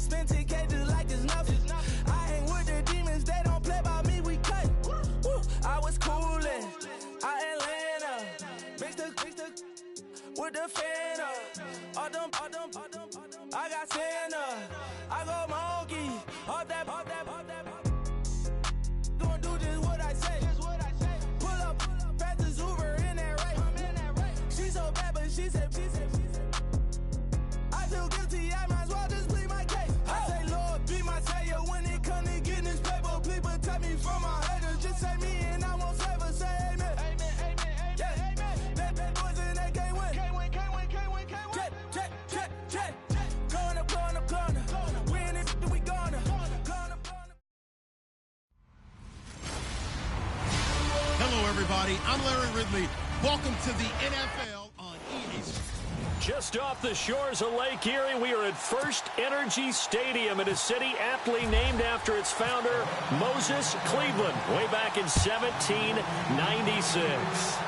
spend 10K just like it's nothing. I hang with the demons, they don't play by me, we cut. Woo. I was coolin', Atlanta, mixed with the fan up. All them, I got Santa, I go monkey, all that. Gonna do just what I say. Pull up, fast as Uber in that race. She so bad, but she said. I feel guilty, I might as well just plead my case. I say, Lord, be my savior when it comes to getting this paper. Please protect me from my haters. Just say me and I won't save her. Say amen. Yeah. Bad boys and they can't win. Jet. Going up. We in it, we gonna. Hello, everybody. I'm Larry Ridley. Welcome to the NFL on EA Sports. Just off the shores of Lake Erie, we are at First Energy Stadium in a city aptly named after its founder, Moses Cleveland, way back in 1796.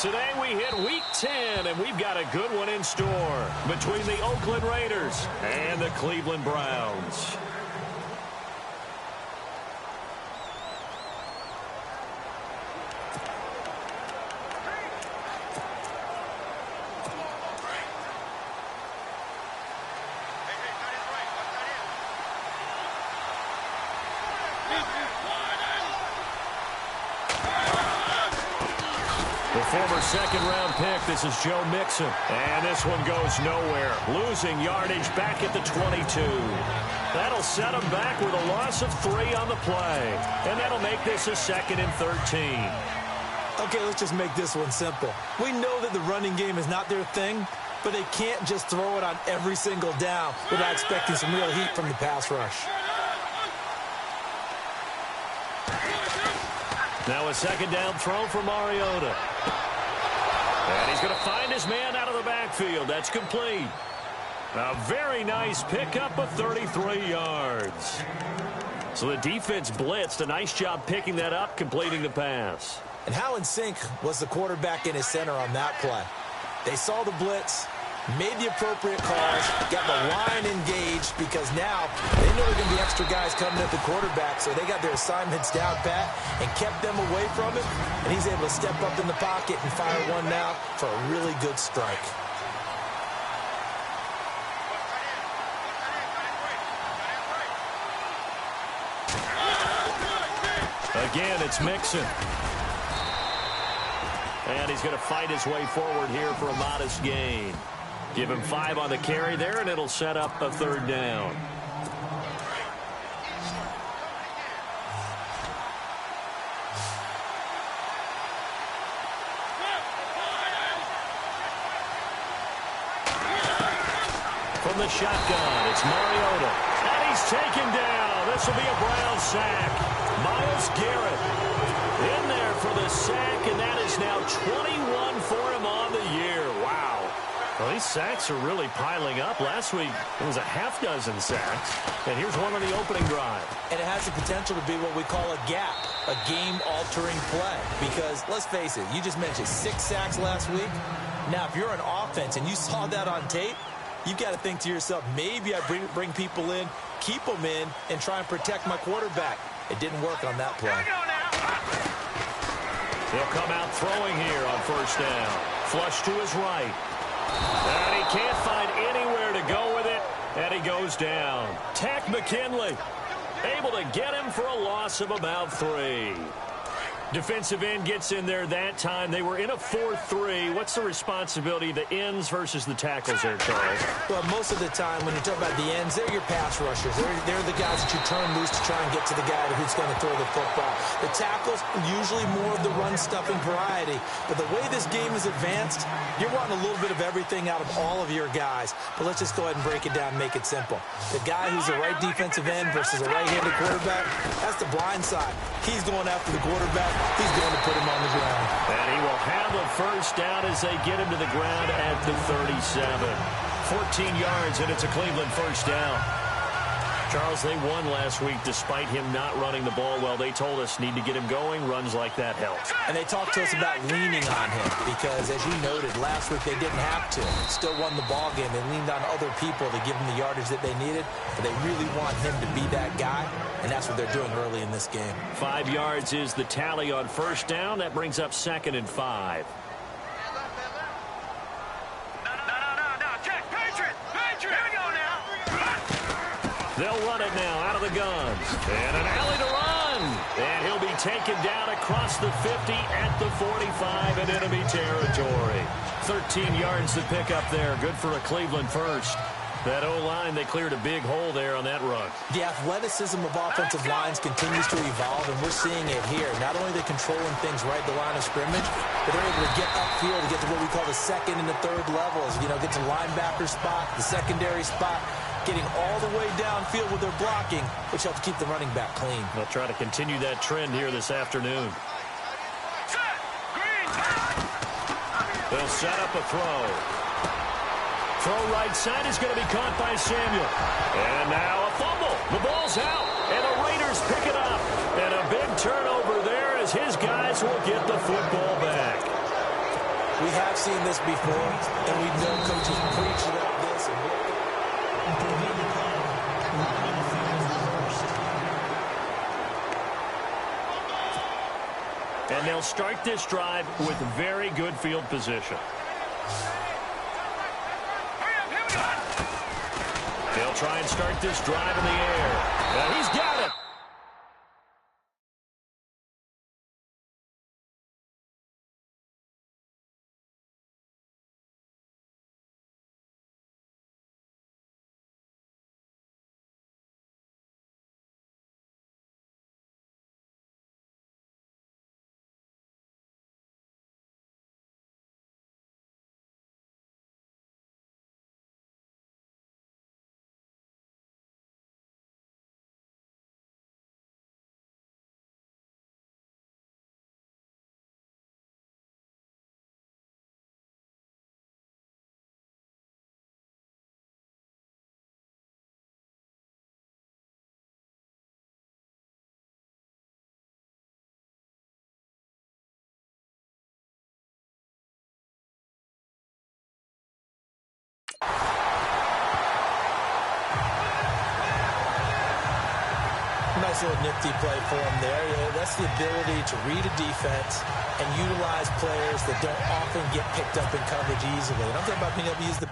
Today we hit Week 10, and we've got a good one in store between the Oakland Raiders and the Cleveland Browns. Former second-round pick, this is Joe Mixon. And this one goes nowhere. Losing yardage back at the 22. That'll set him back with a loss of 3 on the play. And that'll make this a 2nd and 13. Okay, let's just make this one simple. We know that the running game is not their thing, but they can't just throw it on every single down without expecting some real heat from the pass rush. Now a second down throw for Mariota. And he's going to find his man out of the backfield. That's complete. A very nice pickup of 33 yards. So the defense blitzed. A nice job picking that up, completing the pass. And how in sync was the quarterback and his center on that play? They saw the blitz, made the appropriate calls, got the line engaged because now they know there are going to be extra guys coming at the quarterback, so they got their assignments down pat and kept them away from him, and he's able to step up in the pocket and fire one now for a really good strike. Again, it's Mixon. And he's going to fight his way forward here for a modest gain. Give him 5 on the carry there, and it'll set up a 3rd down. From the shotgun, it's Mariota. And he's taken down. This will be a Brown sack. Myles Garrett in there for the sack, and that is now 21 for him on the year. Wow. Well, these sacks are really piling up. Last week, it was a half dozen sacks. And here's one on the opening drive. And it has the potential to be what we call a gap, a game-altering play. Because, let's face it, you just mentioned 6 sacks last week. Now, if you're an offense and you saw that on tape, you've got to think to yourself, maybe I bring people in, keep them in, and try and protect my quarterback. It didn't work on that play. He'll come out throwing here on 1st down. Flush to his right. And he can't find anywhere to go with it, and he goes down. Takk McKinley able to get him for a loss of about 3. Defensive end gets in there that time. They were in a 4-3. What's the responsibility of the ends versus the tackles there, Charles? Well, most of the time when you talk about the ends, they're your pass rushers. They're the guys that you turn loose to try and get to the guy who's going to throw the football. The tackles, usually more of the run-stuffing variety. But the way this game is advanced, you're wanting a little bit of everything out of all of your guys. But let's just go ahead and break it down and make it simple. The guy who's a right defensive end versus a right-handed quarterback, that's the blind side. He's going after the quarterback. He's going to put him on the ground. And he will have a 1st down as they get him to the ground at the 37. 14 yards, and it's a Cleveland 1st down. Charles, they won last week despite him not running the ball well. They told us need to get him going. Runs like that help. And they talked to us about leaning on him because, as you noted, last week they didn't have to. Still won the ball game. They leaned on other people to give them the yardage that they needed, but they really want him to be that guy, and that's what they're doing early in this game. 5 yards is the tally on first down. That brings up 2nd and 5. They'll run it now out of the guns. And an alley to run. And he'll be taken down across the 50 at the 45 in enemy territory. 13 yards to pick up there. Good for a Cleveland first. That O-line, they cleared a big hole there on that run. The athleticism of offensive lines continues to evolve, and we're seeing it here. Not only are they controlling things right at the line of scrimmage, but they're able to get upfield to get to what we call the second and the third levels. You know, get to linebacker spot, the secondary spot, getting all the way downfield with their blocking, which helps keep the running back clean. They'll try to continue that trend here this afternoon. They'll set up a throw. Throw right side is going to be caught by Samuel. And now a fumble. The ball's out, and the Raiders pick it up. And a big turnover there as his guys will get the football back. We have seen this before, and we know coaches preach about this. And they'll start this drive with very good field position. They'll try and start this drive in the air. And he's got it. Nice little nifty play for him there. Yeah, that's the ability to read a defense and utilize players that don't often get picked up in coverage easily. And I'm talking about being able to use the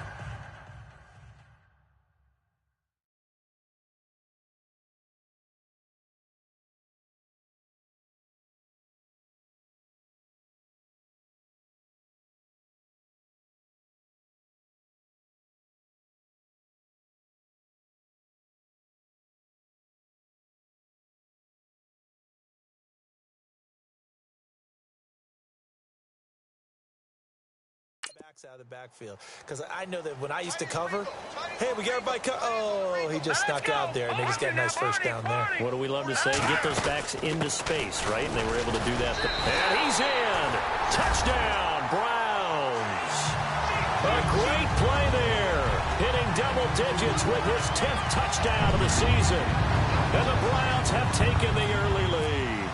backs out of the backfield. Because I know that when I used to cover, hey, we got everybody oh, he just snuck out there, and they just got a nice first down there. What do we love to say? Get those backs into space, right? And they were able to do that. And he's in. Touchdown, Browns. A great play there. Hitting double digits with his 10th touchdown of the season. And the Browns have taken the early lead.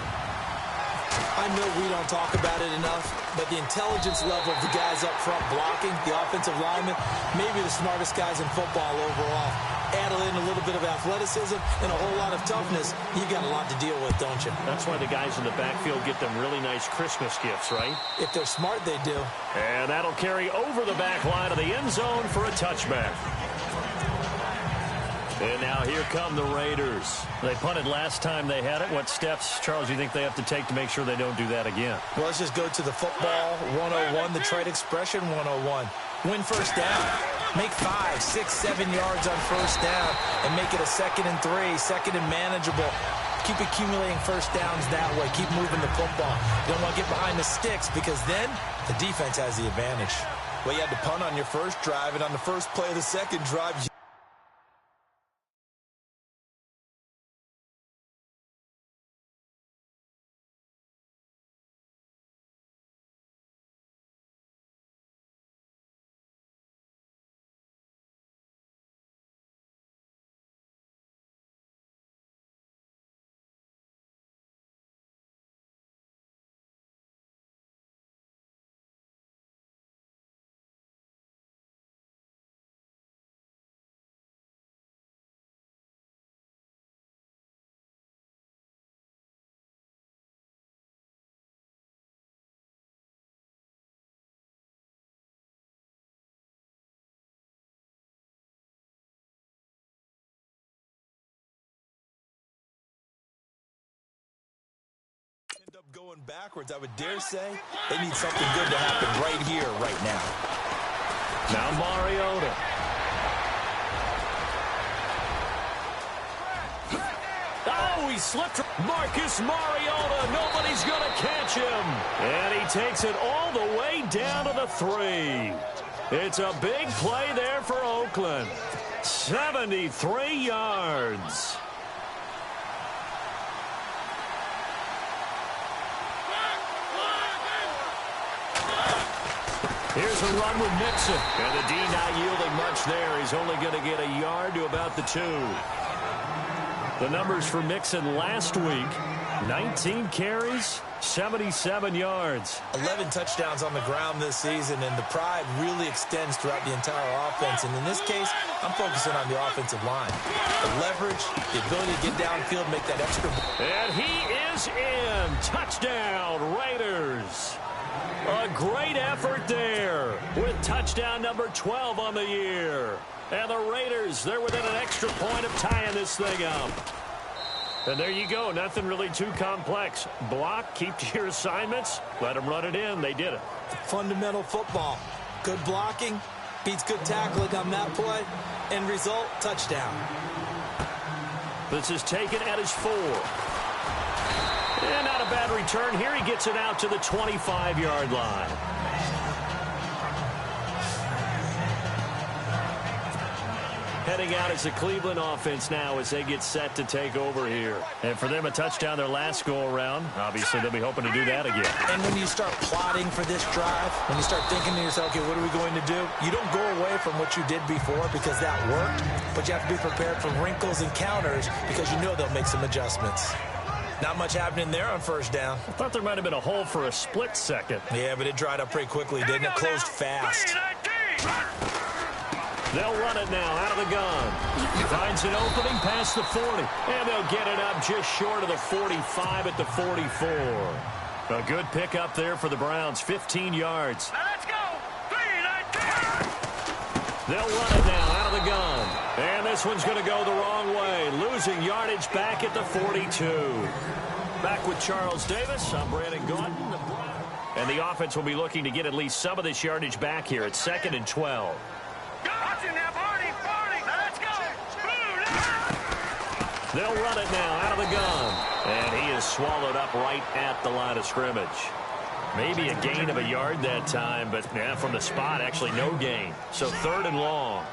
I know we don't talk about it enough, but the intelligence level of the guys up front blocking, the offensive linemen, maybe the smartest guys in football overall. Add in a little bit of athleticism and a whole lot of toughness, you got a lot to deal with, don't you? That's why the guys in the backfield get them really nice Christmas gifts, right? If they're smart, they do. And that'll carry over the back line of the end zone for a touchback. And now here come the Raiders. They punted last time they had it. What steps, Charles, do you think they have to take to make sure they don't do that again? Well, let's just go to the football 101, the trade expression 101. Win first down. Make 5, 6, 7 yards on first down and make it a 2nd and 3, 2nd and manageable. Keep accumulating first downs that way. Keep moving the football. You don't want to get behind the sticks because then the defense has the advantage. Well, you had to punt on your first drive, and on the first play of the second drive, going backwards. I would dare say they need something good to happen right here, right now. Now Mariota. Oh, he slipped. Marcus Mariota. Nobody's going to catch him. And he takes it all the way down to the 3. It's a big play there for Oakland. 73 yards. Here's a run with Mixon. And the D not yielding much there. He's only going to get a yard to about the 2. The numbers for Mixon last week, 19 carries, 77 yards. 11 touchdowns on the ground this season, and the pride really extends throughout the entire offense. And in this case, I'm focusing on the offensive line. The leverage, the ability to get downfield, make that extra. And he is in. Touchdown, Raiders. A great effort there with touchdown number 12 on the year. And the Raiders, they're within an extra point of tying this thing up. And there you go. Nothing really too complex. Block, keep to your assignments, let them run it in. They did it. Fundamental football. Good blocking beats good tackling on that play. End result, touchdown. This is taken at his 4. And not a bad return. Here he gets it out to the 25-yard line. Heading out is the Cleveland offense now as they get set to take over here. And for them, a touchdown their last go-around. Obviously, they'll be hoping to do that again. And when you start plotting for this drive, when you start thinking to yourself, okay, what are we going to do? You don't go away from what you did before because that worked, but you have to be prepared for wrinkles and counters because you know they'll make some adjustments. Not much happening there on first down. I thought there might have been a hole for a split second. Yeah, but it dried up pretty quickly, didn't it? Closed fast. They'll run it now out of the gun. Finds an opening past the 40. And they'll get it up just short of the 45 at the 44. A good pickup there for the Browns. 15 yards. Now let's go. 3-19. They'll run it now out of the gun. And this one's going to go the wrong way. Losing yardage back at the 42. Back with Charles Davis. I'm Brandon Gordon. And the offense will be looking to get at least some of this yardage back here at 2nd and 12. They'll run it now out of the gun. And he is swallowed up right at the line of scrimmage. Maybe a gain of a yard that time, but yeah, from the spot, actually no gain. So 3rd and long.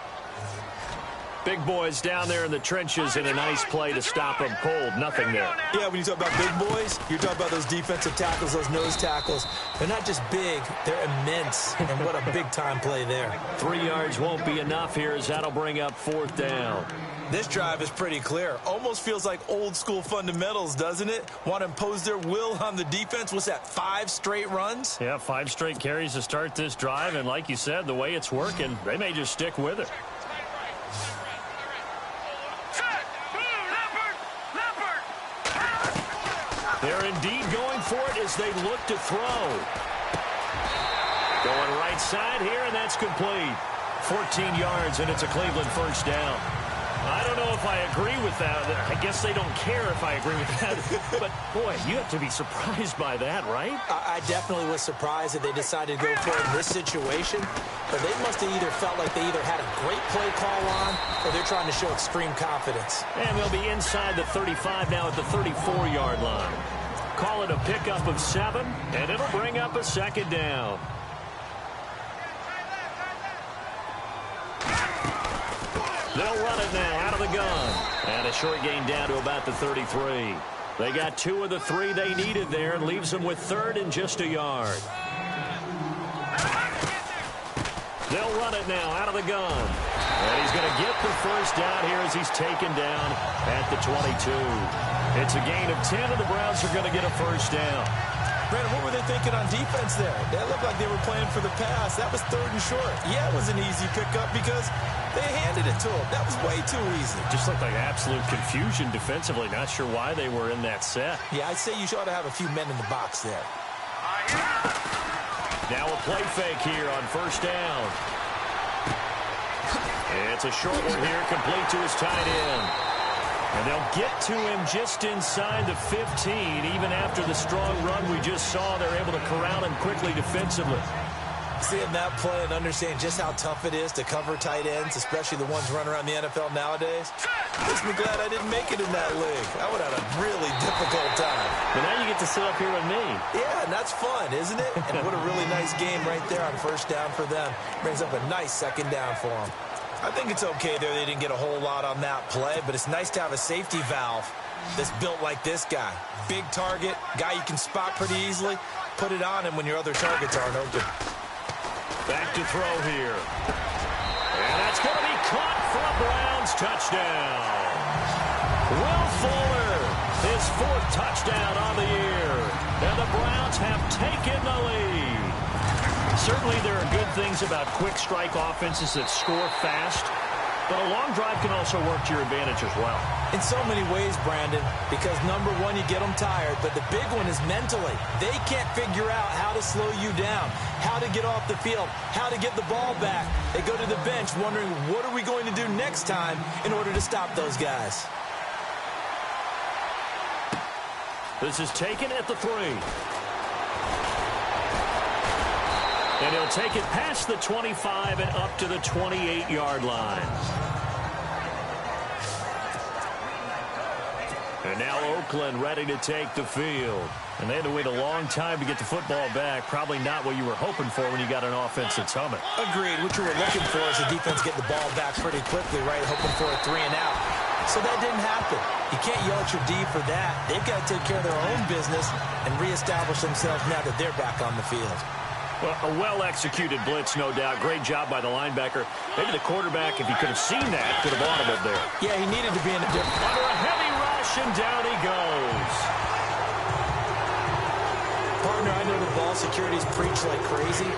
Big boys down there in the trenches in a nice play to stop them cold. Nothing there. Yeah, when you talk about big boys, you're talking about those defensive tackles, those nose tackles. They're not just big, they're immense. And what a big-time play there. 3 yards won't be enough here as that'll bring up 4th down. This drive is pretty clear. Almost feels like old-school fundamentals, doesn't it? Want to impose their will on the defense. What's that, 5 straight runs? Yeah, 5 straight carries to start this drive. And like you said, the way it's working, they may just stick with it. They're indeed going for it as they look to throw. Going right side here, and that's complete. 14 yards, and it's a Cleveland first down. I don't know if I agree with that. I guess they don't care if I agree with that. But, boy, you have to be surprised by that, right? I definitely was surprised that they decided to go for it in this situation. But they must have either felt like they either had a great play call on or they're trying to show extreme confidence. And they'll be inside the 35 now at the 34-yard line. Call it a pickup of 7, and it'll bring up a 2nd down. They'll run it now out of the gun. And a short gain down to about the 33. They got 2 of the 3 they needed there and leaves them with 3rd and just a yard. They'll run it now out of the gun. And he's going to get the first down here as he's taken down at the 22. It's a gain of 10, and the Browns are going to get a first down. Brandon, what were they thinking on defense there? They looked like they were playing for the pass. That was 3rd and short. Yeah, it was an easy pickup because they handed it to him. That was way too easy. Just looked like absolute confusion defensively. Not sure why they were in that set. Yeah, I'd say you ought to have a few men in the box there. Now a play fake here on first down. It's a short one here, complete to his tight end. And they'll get to him just inside the 15. Even after the strong run we just saw, they're able to corral him quickly defensively. Seeing that play and understanding just how tough it is to cover tight ends, especially the ones running around the NFL nowadays, makes me glad I didn't make it in that league. I would have had a really difficult time. But now you get to sit up here with me. Yeah, and that's fun, isn't it? And what a really nice game right there on first down for them. Brings up a nice second down for them. I think it's okay there they didn't get a whole lot on that play, but it's nice to have a safety valve that's built like this guy. Big target, guy you can spot pretty easily. Put it on him when your other targets aren't open. Back to throw here. And that's going to be caught for a Browns touchdown. Will Fuller, his 4th touchdown on the year. And the Browns have taken the lead. Certainly there are good things about quick strike offenses that score fast. But a long drive can also work to your advantage as well. In so many ways, Brandon, because number one, you get them tired, but the big one is mentally. They can't figure out how to slow you down, how to get off the field, how to get the ball back. They go to the bench wondering, what are we going to do next time in order to stop those guys? This is taken at the 3. And he'll take it past the 25 and up to the 28-yard line. And now Oakland ready to take the field. And they had to wait a long time to get the football back. Probably not what you were hoping for when you got an offense that's humming. Agreed. What you were looking for is the defense get the ball back pretty quickly, right? Hoping for a 3 and out. So that didn't happen. You can't yell at your D for that. They've got to take care of their own business and reestablish themselves now that they're back on the field. Well, a well-executed blitz, no doubt. Great job by the linebacker. Maybe the quarterback, if he could have seen that, could have audibled there. Yeah, he needed to be in a different... Under a heavy rush, and down he goes. Partner, I know the ball security's preach like crazy,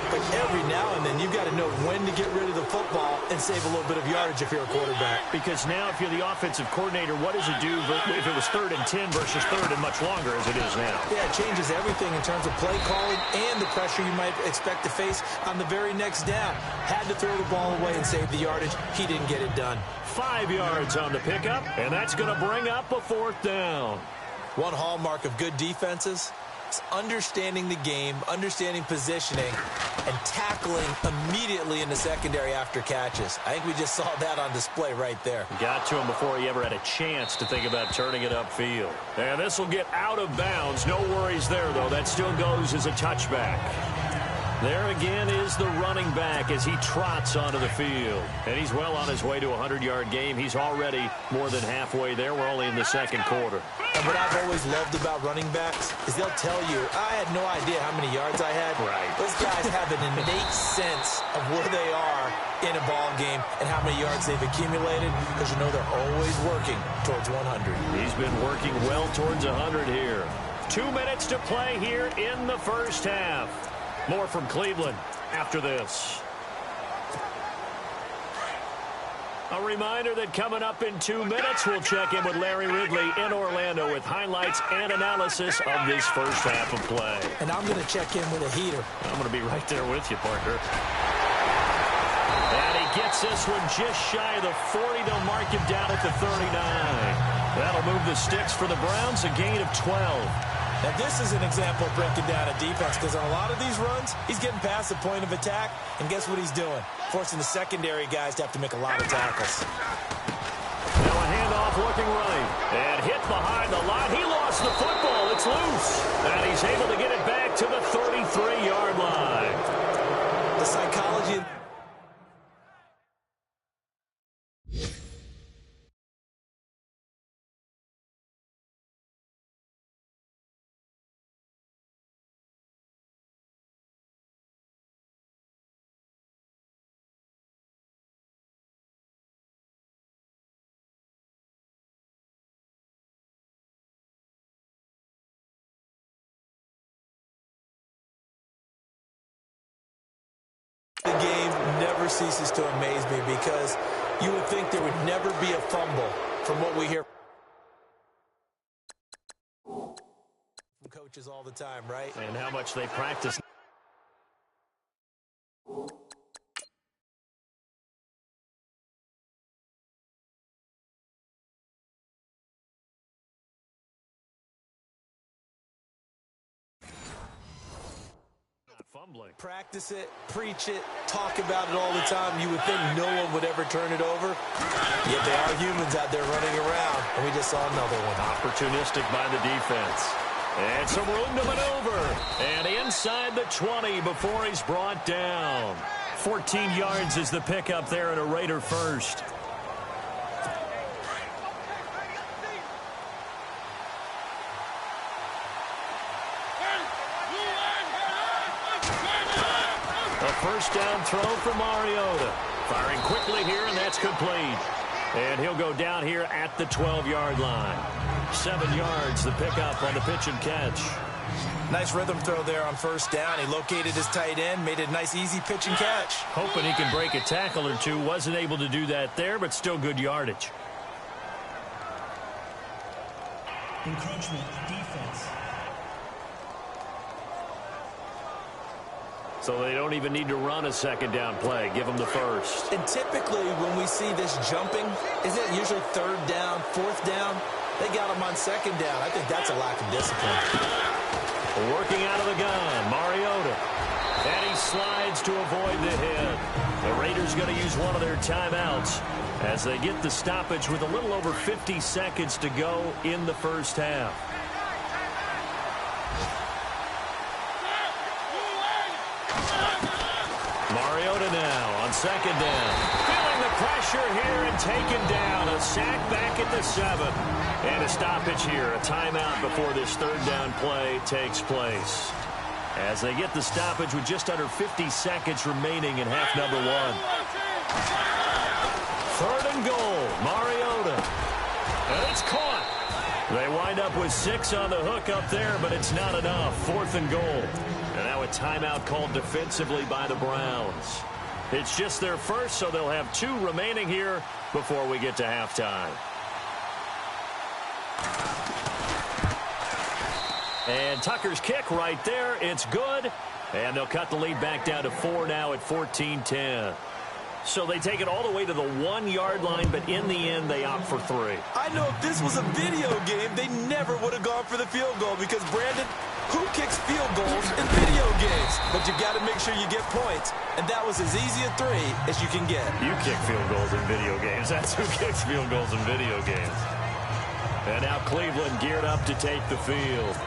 but every now and then you've got to know when to get rid of the football and save a little bit of yardage if you're a quarterback. Because now if you're the offensive coordinator, what does it do if it was 3rd and 10 versus 3rd and much longer as it is now? Yeah, it changes everything in terms of play calling and the pressure you might expect to face on the very next down. Had to throw the ball away and save the yardage. He didn't get it done. 5 yards on the pickup, and that's going to bring up a 4th down. One hallmark of good defenses is understanding the game, understanding positioning, and tackling immediately in the secondary after catches. I think we just saw that on display right there. Got to him before he ever had a chance to think about turning it upfield. And this will get out of bounds. No worries there, though. That still goes as a touchback. There again is the running back as he trots onto the field. And he's well on his way to a 100-yard game. He's already more than halfway there. We're only in the 2nd quarter. And what I've always loved about running backs is they'll tell you, I had no idea how many yards I had. Right. Those guys have an innate sense of where they are in a ball game and how many yards they've accumulated, because you know they're always working towards 100. He's been working well towards 100 here. 2 minutes to play here in the first half. More from Cleveland after this. A reminder that coming up in 2 minutes, we'll check in with Larry Ridley in Orlando with highlights and analysis of this first half of play. And I'm going to check in with a heater. I'm going to be right there with you, partner. And he gets this one just shy of the 40. They'll mark him down at the 39. That'll move the sticks for the Browns, a gain of 12. Now, this is an example of breaking down a defense, because on a lot of these runs, he's getting past the point of attack, and guess what he's doing? Forcing the secondary guys to have to make a lot of tackles. Now a handoff looking right, and hit behind the line. He lost the football. It's loose, and he's able to get it back to the 33-yard line. The psychology... The game never ceases to amaze me, because you would think there would never be a fumble from what we hear from coaches all the time, right? And how much they practice. Humbling. Practice it, preach it, talk about it all the time. You would think no one would ever turn it over. Yet they are humans out there running around, and we just saw another one. Opportunistic by the defense. And some room to maneuver. And inside the 20 before he's brought down. 14 yards is the pickup there and a Raider first. A first down throw for Mariota. Firing quickly here, and that's complete. And he'll go down here at the 12-yard line. 7 yards, the pickup on the pitch and catch. Nice rhythm throw there on first down. He located his tight end, made it a nice, easy pitch and catch. Hoping he can break a tackle or two. Wasn't able to do that there, but still good yardage. Encroachment, defense. So they don't even need to run a second down play. Give them the first. And typically when we see this jumping, isn't it usually third down, fourth down? They got him on second down. I think that's a lack of discipline. Working out of the gun, Mariota. And he slides to avoid the hit. The Raiders going to use one of their timeouts as they get the stoppage with a little over 50 seconds to go in the first half. Mariota now on second down. Feeling the pressure here and taken down. A sack back at the 7. And a stoppage here. A timeout before this third down play takes place. As they get the stoppage with just under 50 seconds remaining in half number 1. Third and goal. Mariota. And it's caught. They wind up with 6 on the hook up there, but it's not enough. Fourth and goal. And now a timeout called defensively by the Browns. It's just their first, so they'll have 2 remaining here before we get to halftime. And Tucker's kick right there. It's good. And they'll cut the lead back down to 4 now at 14-10. So they take it all the way to the 1-yard line, but in the end, they opt for 3. I know if this was a video game, they never would have gone for the field goal because, Brandon, who kicks field goals in video games? But you got to make sure you get points, and that was as easy a 3 as you can get. You kick field goals in video games. That's who kicks field goals in video games. And now Cleveland geared up to take the field.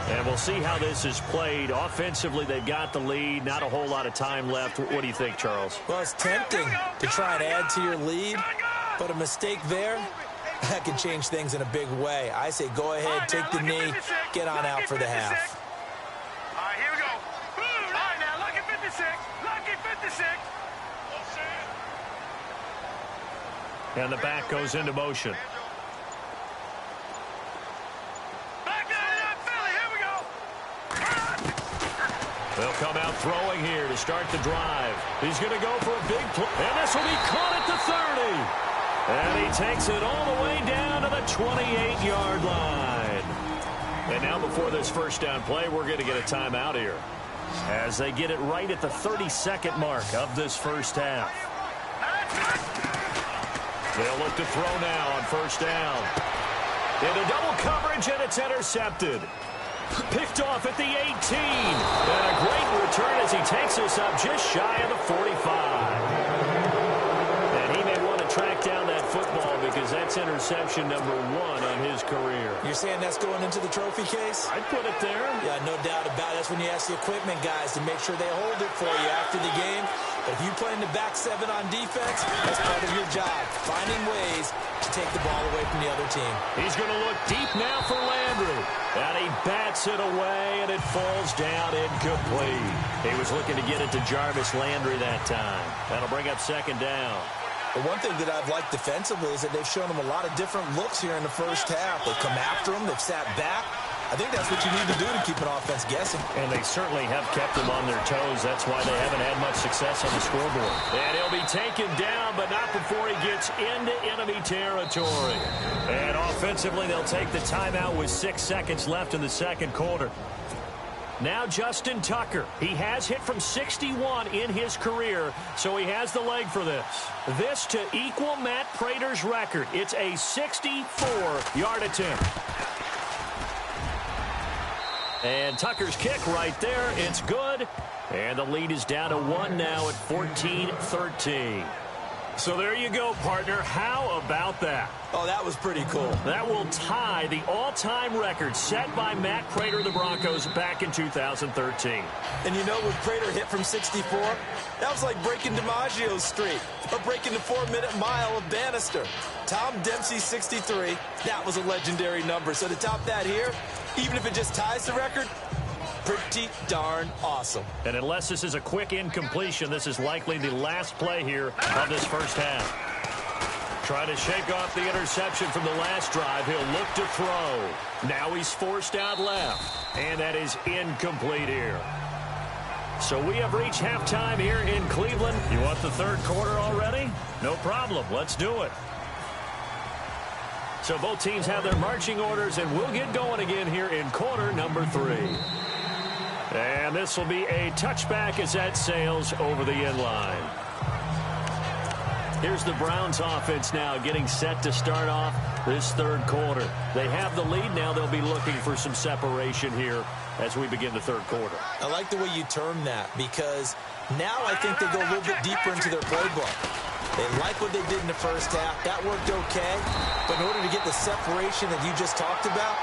And we'll see how this is played. Offensively, they've got the lead. Not a whole lot of time left. What do you think, Charles? Well, it's tempting to try and add to your lead, but a mistake there, that can change things in a big way. I say go ahead, take the knee, get on out for the half. All right, here we go. All right, now, lucky 56. Lucky 56. And the back goes into motion. They'll come out throwing here to start the drive. He's going to go for a big play. And this will be caught at the 30. And he takes it all the way down to the 28-yard line. And now before this first down play, we're going to get a timeout here. As they get it right at the 32nd mark of this first half. They'll look to throw now on first down. Into double coverage, and it's intercepted. Picked off at the 18. And a great return as he takes us up just shy of the 45. And he may want to track down that football because that's interception number 1 on his career. You're saying that's going into the trophy case? I'd put it there. Yeah, no doubt about it. That's when you ask the equipment guys to make sure they hold it for you after the game. But if you play in the back 7 on defense, that's part of your job, finding ways to take the ball away from the other team. He's going to look deep now for Landry. And he bats it away, and it falls down incomplete. He was looking to get it to Jarvis Landry that time. That'll bring up second down. The one thing that I've liked defensively is that they've shown him a lot of different looks here in the first half. They've come after him. They've sat back. I think that's what you need to do to keep an offense guessing. And they certainly have kept them on their toes. That's why they haven't had much success on the scoreboard. And he'll be taken down, but not before he gets into enemy territory. And offensively, they'll take the timeout with 6 seconds left in the second quarter. Now Justin Tucker. He has hit from 61 in his career, so he has the leg for this. This to equal Matt Prater's record. It's a 64-yard attempt. And Tucker's kick right there. It's good. And the lead is down to 1 now at 14-13. So there you go, partner. How about that? Oh, that was pretty cool. That will tie the all-time record set by Matt Prater of the Broncos back in 2013. And you know, when Prater hit from 64, that was like breaking DiMaggio's streak or breaking the 4-minute mile of Bannister. Tom Dempsey, 63, that was a legendary number. So to top that here, even if it just ties the record, pretty darn awesome. And unless this is a quick incompletion, this is likely the last play here of this first half. Trying to shake off the interception from the last drive. He'll look to throw. Now he's forced out left. And that is incomplete here. So we have reached halftime here in Cleveland. You want the third quarter already? No problem. Let's do it. So both teams have their marching orders, and we'll get going again here in quarter number 3. And this will be a touchback as that sails over the end line. Here's the Browns offense now getting set to start off this third quarter. They have the lead now. They'll be looking for some separation here as we begin the third quarter. I like the way you term that, because now I think they go a little bit deeper into their playbook. They like what they did in the first half. That worked okay. But in order to get the separation that you just talked about,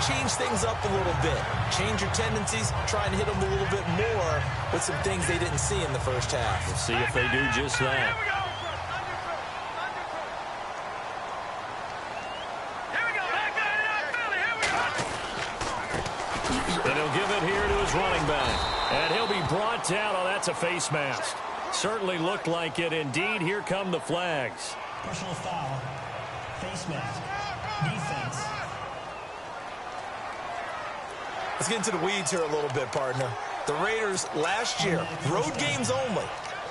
change things up a little bit. Change your tendencies. Try and hit them a little bit more with some things they didn't see in the first half. We'll see if they do just that. And he'll give it here to his running back. And he'll be brought down. Oh, that's a face mask. Certainly looked like it. Indeed, here come the flags. Personal foul. Face mask. Defense. Let's get into the weeds here a little bit, partner. The Raiders last year, road games only,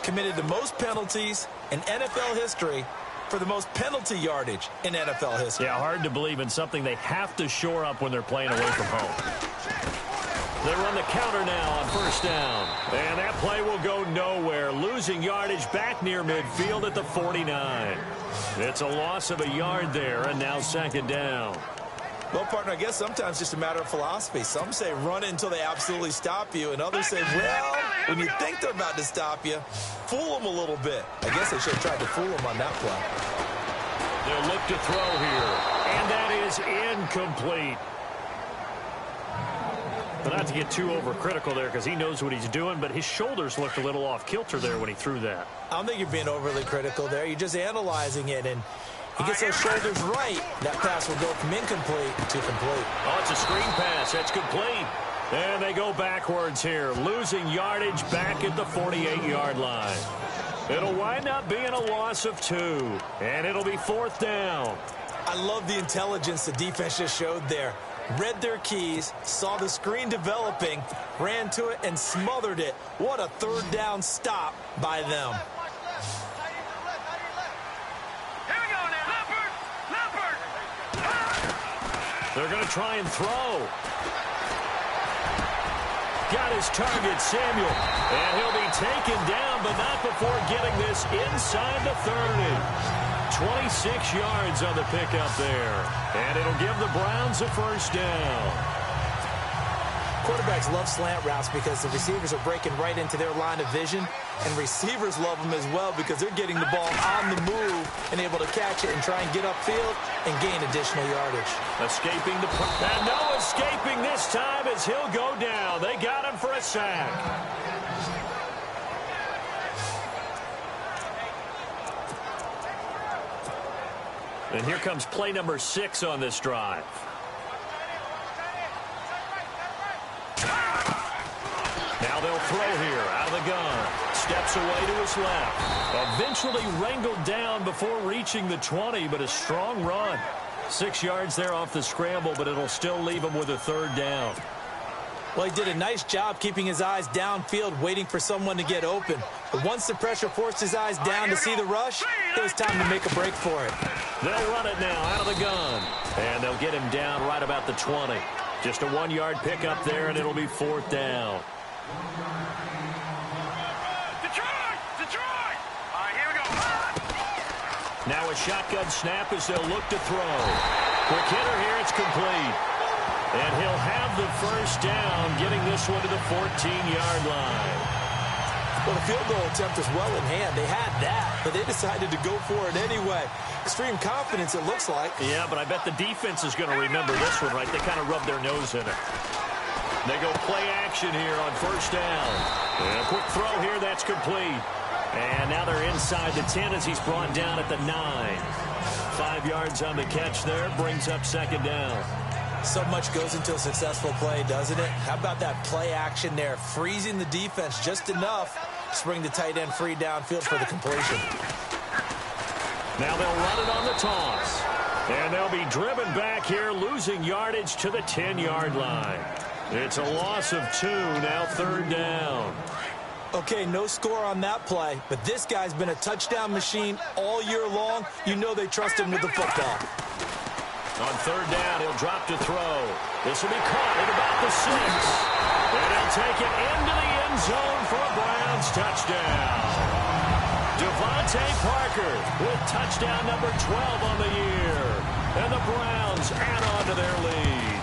committed the most penalties in NFL history for the most penalty yardage in NFL history. Yeah, hard to believe in something they have to shore up when they're playing away from home. They run the counter now on first down. And that play will go nowhere. Losing yardage back near midfield at the 49. It's a loss of a yard there, and now second down. Well, partner, I guess sometimes it's just a matter of philosophy. Some say run it until they absolutely stop you, and others say, well, when you think they're about to stop you, fool them a little bit. I guess they should have tried to fool them on that play. They'll look to throw here, and that is incomplete. But not to get too overcritical there, because he knows what he's doing, but his shoulders looked a little off kilter there when he threw that. I don't think you're being overly critical there. You're just analyzing it, and he gets those shoulders right. That pass will go from incomplete to complete. Oh, it's a screen pass. That's complete. And they go backwards here, losing yardage back at the 48-yard line. It'll wind up being a loss of 2, and it'll be fourth down. I love the intelligence the defense just showed there. Read their keys, saw the screen developing, ran to it, and smothered it. What a third down stop by them. They're going to try and throw. Got his target, Samuel. And he'll be taken down, but not before getting this inside the 30. 26 yards on the pickup there. And it'll give the Browns a first down. Quarterbacks love slant routes because the receivers are breaking right into their line of vision, and receivers love them as well because they're getting the ball on the move and able to catch it and try and get upfield and gain additional yardage. Escaping the and no escaping this time as he'll go down. They got him for a sack. And here comes play number 6 on this drive. Now they'll throw here out of the gun. Steps away to his left. Eventually wrangled down before reaching the 20, but a strong run. 6 yards there off the scramble, but it'll still leave him with a third down. Well, he did a nice job keeping his eyes downfield, waiting for someone to get open. But once the pressure forced his eyes down to see the rush, it was time to make a break for it. They'll run it now out of the gun. And they'll get him down right about the 20. Just a 1-yard pickup there, and it'll be fourth down. Detroit! All right, here we go. Now a shotgun snap as they'll look to throw. Quick hitter here, it's complete. And he'll have the first down, getting this one to the 14-yard line. Well, the field goal attempt was well in hand. They had that, but they decided to go for it anyway. Extreme confidence, it looks like. Yeah, but I bet the defense is going to remember this one, right? They kind of rub their nose in it. They go play action here on first down. And a quick throw here, that's complete. And now they're inside the 10 as he's brought down at the 9. 5 yards on the catch there, brings up second down. So much goes into a successful play, doesn't it? How about that play action there, freezing the defense just enough to bring the tight end free downfield for the completion. Now they'll run it on the toss. And they'll be driven back here, losing yardage to the 10-yard line. It's a loss of 2, now third down. Okay, no score on that play, but this guy's been a touchdown machine all year long. You know they trust him with the football. On third down, he'll drop to throw. This will be caught at about the 6. And he'll take it into the end zone for a Browns touchdown. Devontae Parker with touchdown number 12 on the year. And the Browns add on to their lead.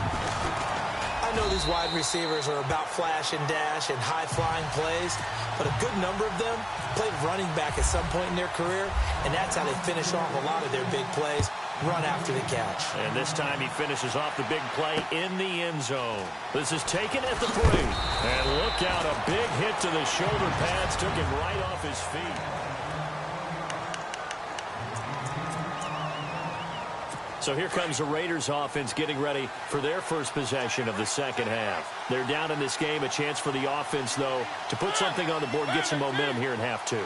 I know these wide receivers are about flash and dash and high-flying plays, but a good number of them played running back at some point in their career, and that's how they finish off a lot of their big plays. Run after the catch. And this time he finishes off the big play in the end zone. This is taken at the 3. And look out, a big hit to the shoulder pads took him right off his feet. So here comes the Raiders offense getting ready for their first possession of the second half. They're down in this game, a chance for the offense, though, to put something on the board, get some momentum here in half 2.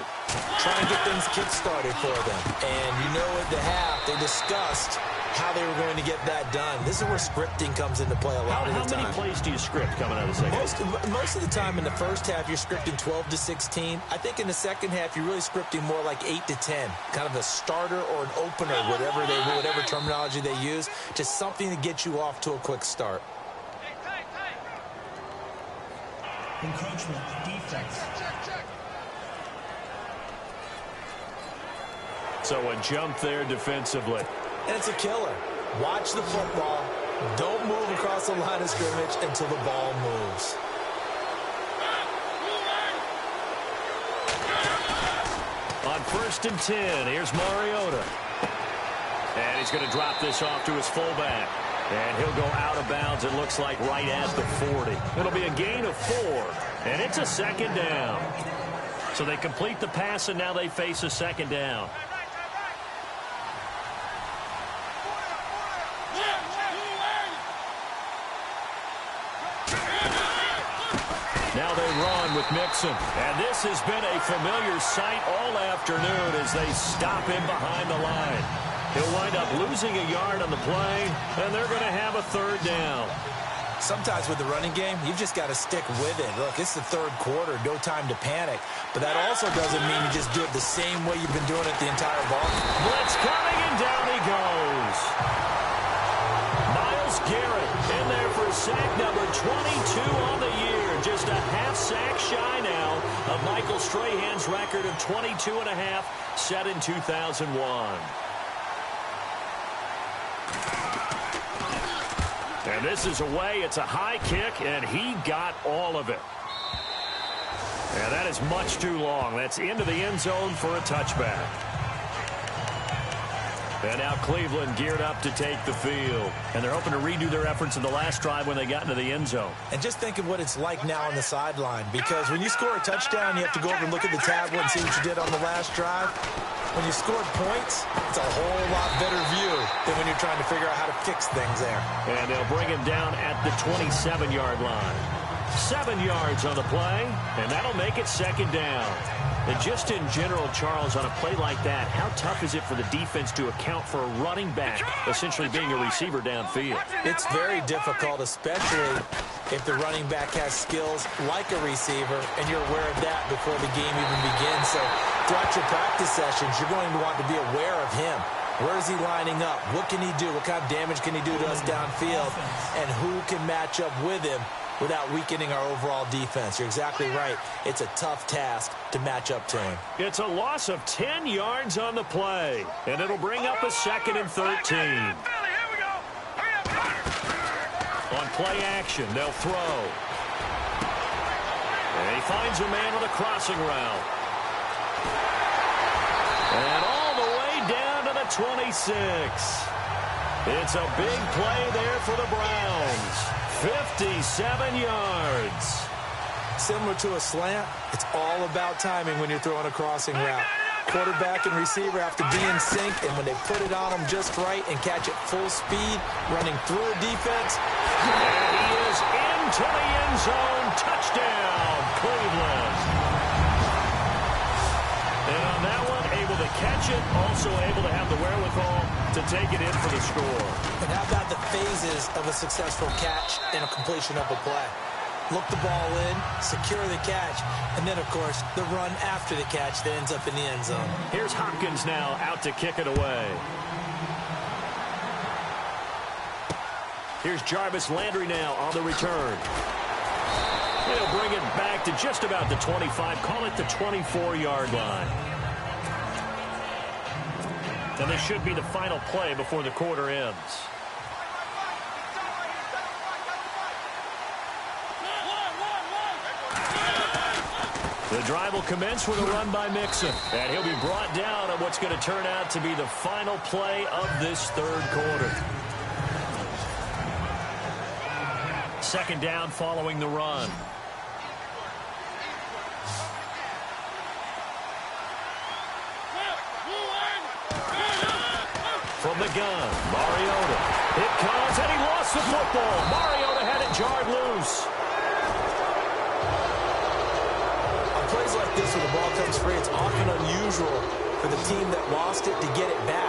Trying to get things kick-started for them. And you know at the half, they discussed how they were going to get that done. This is where scripting comes into play a lot of the time. How many plays do you script coming out of the second half? Most of the time in the first half, you're scripting 12 to 16. I think in the second half, you're really scripting more like 8 to 10. Kind of a starter or an opener, whatever terminology they use. Just something to get you off to a quick start. Encroachment, defense. So a jump there defensively. And it's a killer. Watch the football. Don't move across the line of scrimmage until the ball moves. On first and 10, here's Mariota. And he's going to drop this off to his fullback. And he'll go out of bounds, it looks like, right at the 40. It'll be a gain of 4. And it's a second down. So they complete the pass, and now they face a second down. Now they run with Mixon. And this has been a familiar sight all afternoon as they stop him behind the line. He'll wind up losing a yard on the play, and they're going to have a third down. Sometimes with the running game, you've just got to stick with it. Look, it's the third quarter, no time to panic. But that also doesn't mean you just do it the same way you've been doing it the entire ball. Blitz coming, and down he goes. Myles Garrett in there for sack number 22 on the year. Just a half sack shy now of Michael Strahan's record of 22.5 set in 2001. And this is away. It's a high kick, and he got all of it. And that is much too long. That's into the end zone for a touchback. And now Cleveland geared up to take the field. And they're hoping to redo their efforts in the last drive when they got into the end zone. And just think of what it's like now on the sideline. Because when you score a touchdown, you have to go over and look at the tablet and see what you did on the last drive. When you scored points, it's a whole lot better view than when you're trying to figure out how to fix things there. And they'll bring him down at the 27-yard line. 7 yards on the play, and that'll make it second down. And just in general, Charles, on a play like that, how tough is it for the defense to account for a running back essentially being a receiver downfield? It's very difficult, especially if the running back has skills like a receiver, and you're aware of that before the game even begins. So throughout your practice sessions, you're going to want to be aware of him. Where is he lining up? What can he do? What kind of damage can he do to us downfield? And who can match up with him without weakening our overall defense? You're exactly right. It's a tough task to match up to him. It's a loss of 10 yards on the play, and it'll bring up a second and 13. On play action. They'll throw. And he finds a man with a crossing route. And all the way down to the 26. It's a big play there for the Browns. 57 yards. Similar to a slant, it's all about timing when you're throwing a crossing route. Quarterback and receiver have to be in sync, and when they put it on them just right and catch it full speed, running through a defense. And he is into the end zone. Touchdown, Cleveland. And on that one, able to catch it, also able to have the wherewithal to take it in for the score. And how about the phases of a successful catch and a completion of a play? Look the ball in, secure the catch, and then, of course, the run after the catch that ends up in the end zone. Here's Hopkins now out to kick it away. Here's Jarvis Landry now on the return. He'll bring it back to just about the 25, call it the 24-yard line. And this should be the final play before the quarter ends. The drive will commence with a run by Mixon. And he'll be brought down at what's going to turn out to be the final play of this third quarter. Second down following the run. From the gun, Mariota. It comes, and he lost the football. Mariota had it jarred loose. Plays like this where the ball comes free, it's often unusual for the team that lost it to get it back,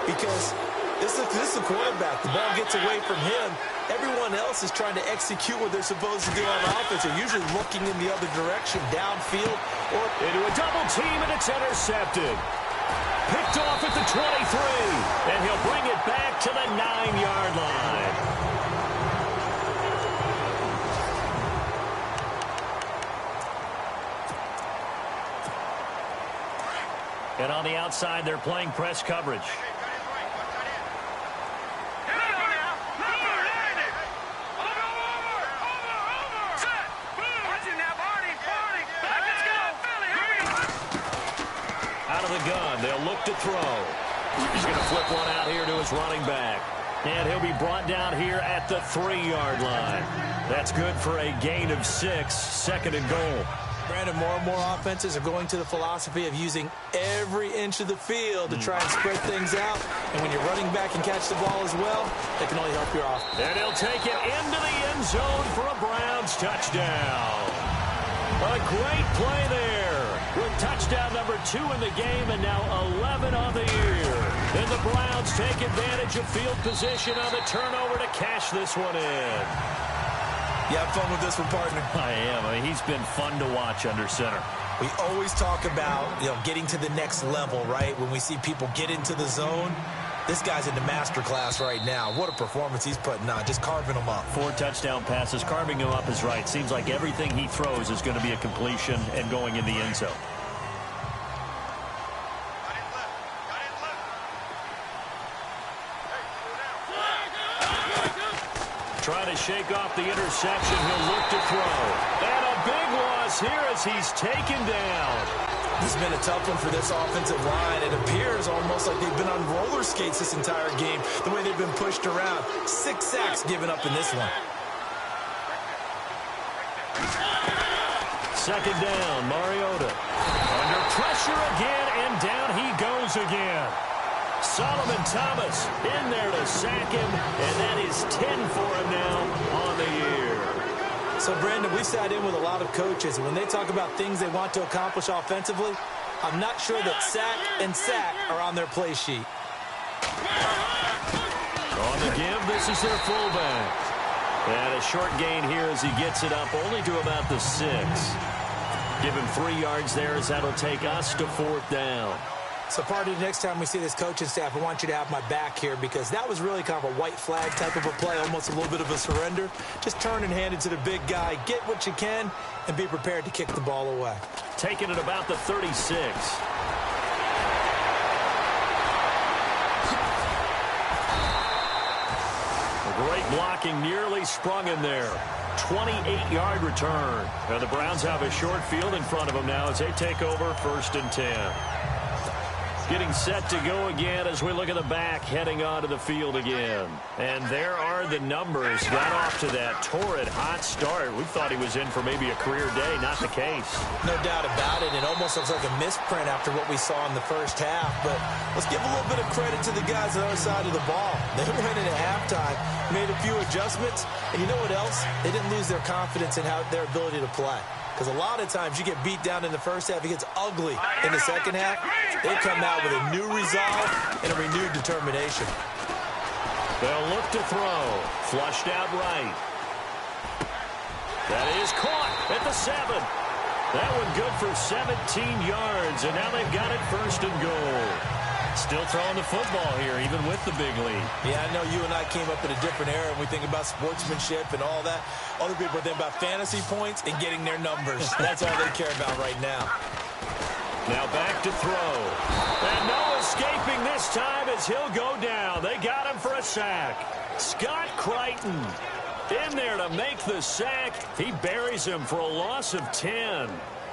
because this is the quarterback. The ball gets away from him. Everyone else is trying to execute what they're supposed to do on offense. They're usually looking in the other direction, downfield, or into a double team, and it's intercepted. Picked off at the 23, and he'll bring it back to the 9-yard line. And on the outside, they're playing press coverage. Out of the gun, they'll look to throw. He's going to flip one out here to his running back. And he'll be brought down here at the 3-yard line. That's good for a gain of 6, second and goal. Brandon, more and more offenses are going to the philosophy of using every inch of the field to try and spread things out. And when you're running back and catch the ball as well, that can only help your offense. And he'll take it into the end zone for a Browns touchdown. A great play there with touchdown number 2 in the game, and now 11 on the year. And the Browns take advantage of field position on the turnover to cash this one in. You have fun with this one, partner? I am. I mean, he's been fun to watch under center. We always talk about, getting to the next level, right? When we see people get into the zone, this guy's in the master class right now. What a performance he's putting on, just carving them up. 4 touchdown passes, carving him up is right. Seems like everything he throws is going to be a completion and going in the end zone. Trying to shake off the interception. He'll look to throw. And a big loss here as he's taken down. It's been a tough one for this offensive line. It appears almost like they've been on roller skates this entire game, the way they've been pushed around. 6 sacks given up in this one. Second down, Mariota. Under pressure again, and down he goes again. Solomon Thomas in there to sack him, and that is 10 for him now on the year. So, Brandon, we sat in with a lot of coaches, and when they talk about things they want to accomplish offensively, I'm not sure that sack and sack are on their play sheet. On the give, this is their fullback. And a short gain here as he gets it up only to about the 6. Give him 3 yards there as that'll take us to 4th down. So, partner, next time we see this coaching staff, I want you to have my back here, because that was really kind of a white flag type of a play, almost a little bit of a surrender. Just turn and hand it to the big guy, get what you can, and be prepared to kick the ball away. Taking it about the 36. A Great blocking, nearly sprung in there. 28-yard return. Now the Browns have a short field in front of them now as they take over 1st and 10. Getting set to go again as we look at the back, heading onto the field again. And there are the numbers. Got off to that torrid hot start. We thought he was in for maybe a career day. Not the case. No doubt about it. It almost looks like a misprint after what we saw in the first half. But let's give a little bit of credit to the guys on the other side of the ball. They went in at halftime, made a few adjustments. And you know what else? They didn't lose their confidence in their ability to play. Because a lot of times you get beat down in the first half, it gets ugly in the second half. They come out with a new resolve and a renewed determination. They'll look to throw. Flushed out right. That is caught at the 7. That one good for 17 yards, and now they've got it 1st and goal. Still throwing the football here, even with the big lead. Yeah, I know you and I came up in a different era, and we think about sportsmanship and all that. Other people think about fantasy points and getting their numbers. That's all they care about right now. Now back to throw. And no escaping this time as he'll go down. They got him for a sack. Scott Crichton in there to make the sack. He buries him for a loss of 10.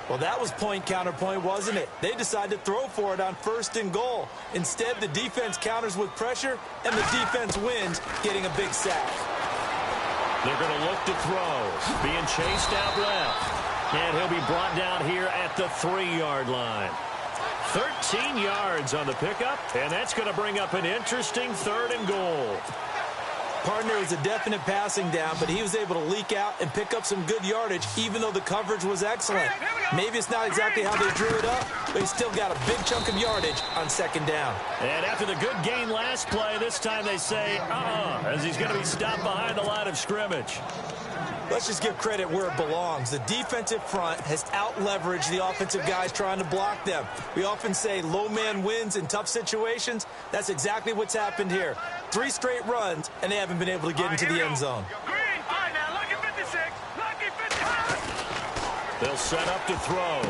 Well, that was point counterpoint, wasn't it? They decided to throw for it on 1st and goal. Instead, the defense counters with pressure, and the defense wins, getting a big sack. They're going to look to throw. Being chased out left. And he'll be brought down here at the 3-yard line. 13 yards on the pickup, and that's going to bring up an interesting 3rd and goal. Partner was a definite passing down, but he was able to leak out and pick up some good yardage, even though the coverage was excellent. Maybe it's not exactly how they drew it up, but he still got a big chunk of yardage on 2nd down. And after the good gain last play, this time they say, as he's going to be stopped behind the line of scrimmage. Let's just give credit where it belongs. The defensive front has out-leveraged the offensive guys trying to block them. We often say low man wins in tough situations. That's exactly what's happened here. 3 straight runs, and they haven't been able to get into the end zone. They'll set up to throw.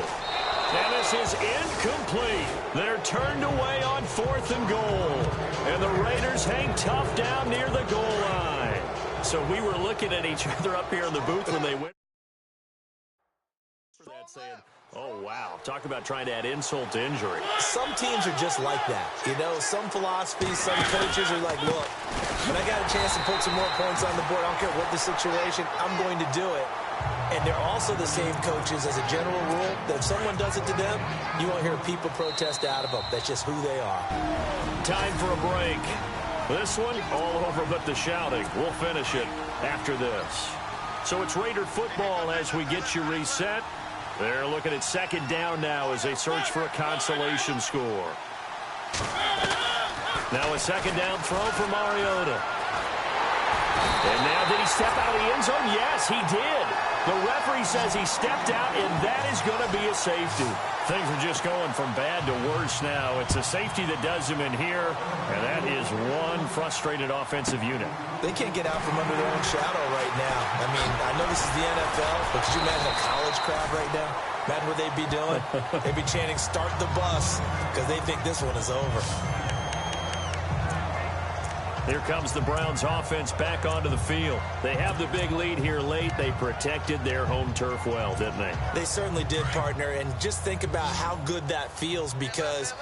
And this is incomplete. They're turned away on 4th and goal. And the Raiders hang tough down near the goal line. So we were looking at each other up here in the booth when they went for that, saying, oh, wow. Talk about trying to add insult to injury. Some teams are just like that. You know, some philosophies, some coaches are like, look, when I got a chance to put some more points on the board, I don't care what the situation, I'm going to do it. And they're also the same coaches, as a general rule, that if someone does it to them, you won't hear people protest out of them. That's just who they are. Time for a break. This one, all over but the shouting. We'll finish it after this. So it's Raider football as we get you reset. They're looking at 2nd down now as they search for a consolation score. Now a 2nd down throw for Mariota. And now, did he step out of the end zone? Yes, he did. The referee says he stepped out, and that is going to be a safety. Things are just going from bad to worse now. It's a safety that does him in here, and that is one frustrated offensive unit. They can't get out from under their own shadow right now. I mean, I know this is the NFL, but could you imagine a college crowd right now? Imagine what they'd be doing. They'd be chanting, "Start the bus," because they think this one is over. Here comes the Browns offense back onto the field. They have the big lead here late. They protected their home turf well, didn't they? They certainly did, partner. And just think about how good that feels, because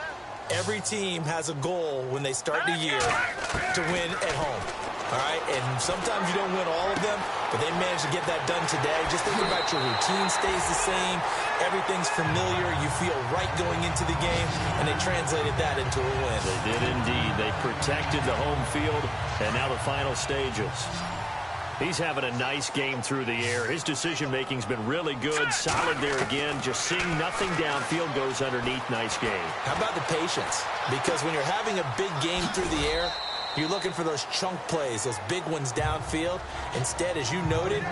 every team has a goal when they start the year to win at home. All right, and sometimes you don't win all of them, but they managed to get that done today. Just think about your routine stays the same. Everything's familiar. You feel right going into the game, and they translated that into a win. They did indeed. They protected the home field, and now the final stages. He's having a nice game through the air. His decision-making's been really good. Solid there again. Just seeing nothing downfield, goes underneath. Nice game. How about the patience? Because when you're having a big game through the air, you're looking for those chunk plays, those big ones downfield. Instead, as you noted,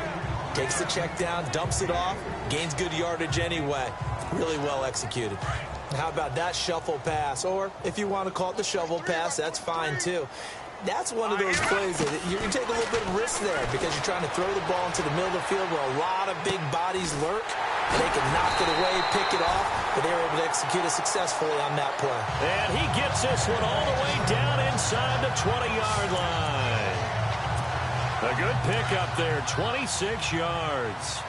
takes the check down, dumps it off, gains good yardage anyway. Really well executed. How about that shuffle pass? Or if you want to call it the shovel pass, that's fine too. That's one of those plays that you can take a little bit of risk there, because you're trying to throw the ball into the middle of the field where a lot of big bodies lurk. And they can knock it away, pick it off, but they were able to execute it successfully on that play. And he gets this one all the way down inside the 20-yard line. A good pickup there, 26 yards.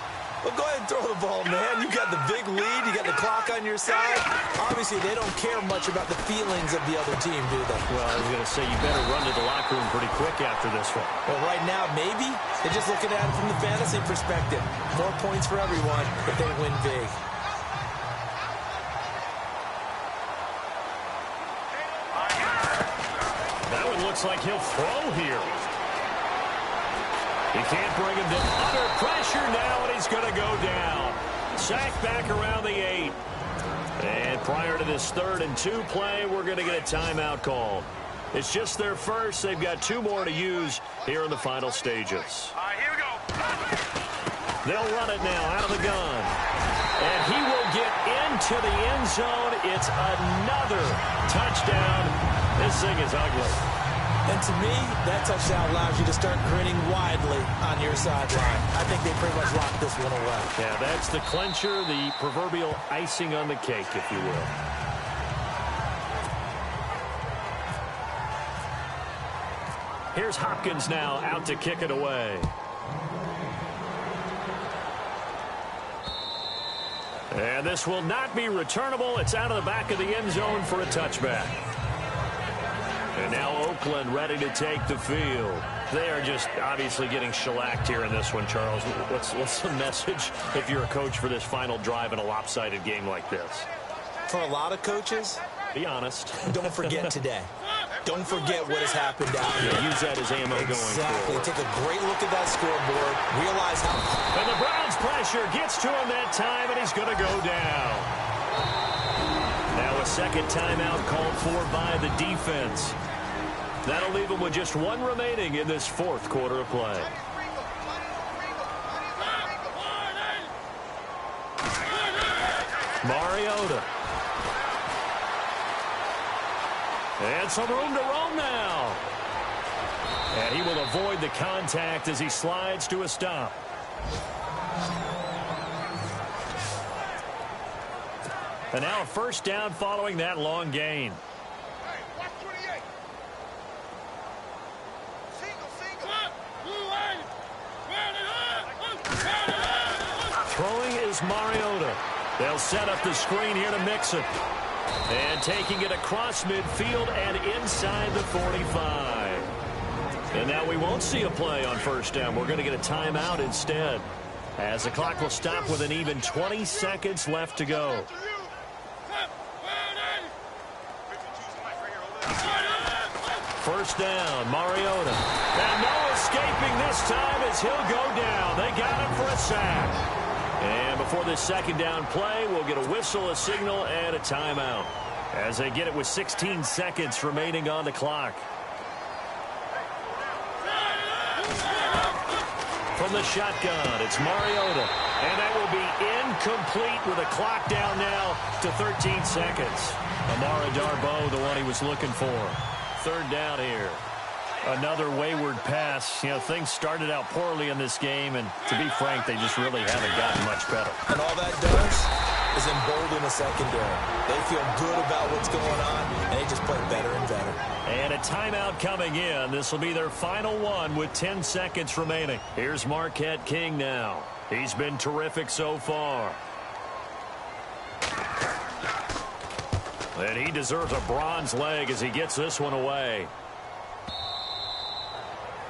Well, go ahead and throw the ball, man. You got the big lead. You got the clock on your side. Obviously, they don't care much about the feelings of the other team, do they? Well, I was going to say you better run to the locker room pretty quick after this one. Well, right now, maybe. They're just looking at it from the fantasy perspective. More points for everyone if they win big. That one looks like he'll throw here. He can't bring him down. Under pressure now, and he's going to go down. Sacked back around the 8. And prior to this 3rd and 2 play, we're going to get a timeout call. It's just their first. They've got 2 more to use here in the final stages. All right, here we go. They'll run it now out of the gun. And he will get into the end zone. It's another touchdown. This thing is ugly. And to me, that touchdown allows you to start grinning widely on your sideline. I think they pretty much locked this one away. Yeah, that's the clincher, the proverbial icing on the cake, if you will. Here's Hopkins now out to kick it away. And this will not be returnable. It's out of the back of the end zone for a touchback. And now Oakland ready to take the field. They are just obviously getting shellacked here in this one, Charles. What's the message if you're a coach for this final drive in a lopsided game like this? For a lot of coaches, be honest. Don't forget today. Don't forget what has happened out here. Yeah, use that as ammo going forward. Take a great look at that scoreboard. Realize how... And the Browns pressure gets to him that time, and he's going to go down. Now a second timeout called for by the defense. That'll leave him with just 1 remaining in this 4th quarter of play. Mariota. And some room to roam now. And he will avoid the contact as he slides to a stop. And now a first down following that long gain. Throwing is Mariota. They'll set up the screen here to mix it. And taking it across midfield and inside the 45. And now we won't see a play on first down. We're going to get a timeout instead, as the clock will stop with an even 20 seconds left to go. First down, Mariota. And no escaping this time as he'll go down. They got him for a sack. And before this second down play, we'll get a whistle, a signal, and a timeout, as they get it with 16 seconds remaining on the clock. From the shotgun, it's Mariota. And that will be incomplete with a clock down now to 13 seconds. Amara Darboh, the one he was looking for. 3rd down here. Another wayward pass. You know, things started out poorly in this game, and to be frank, they just really haven't gotten much better. And all that does is embolden the secondary. They feel good about what's going on, and they just play better and better. And a timeout coming in. This will be their final one with 10 seconds remaining. Here's Marquette King now. He's been terrific so far. And he deserves a bronze leg as he gets this one away.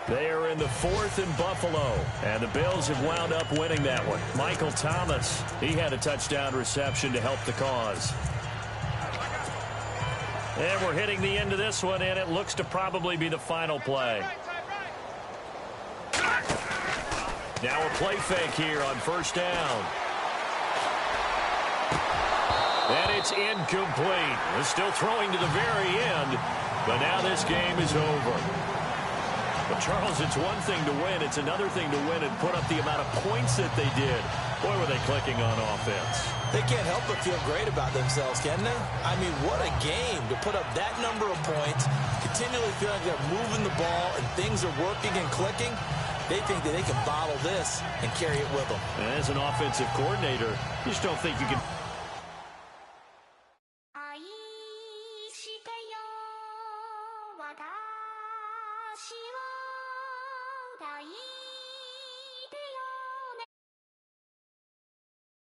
They are in the 4th in Buffalo, and the Bills have wound up winning that one. Michael Thomas, he had a touchdown reception to help the cause. And we're hitting the end of this one, and it looks to probably be the final play. Now a play fake here on first down. And it's incomplete. They're still throwing to the very end, but now this game is over. But, Charles, it's one thing to win. It's another thing to win and put up the amount of points that they did. Boy, were they clicking on offense. They can't help but feel great about themselves, can they? I mean, what a game to put up that number of points, continually feel like they're moving the ball and things are working and clicking. They think that they can bottle this and carry it with them. And as an offensive coordinator, you just don't think you can... 讨厌。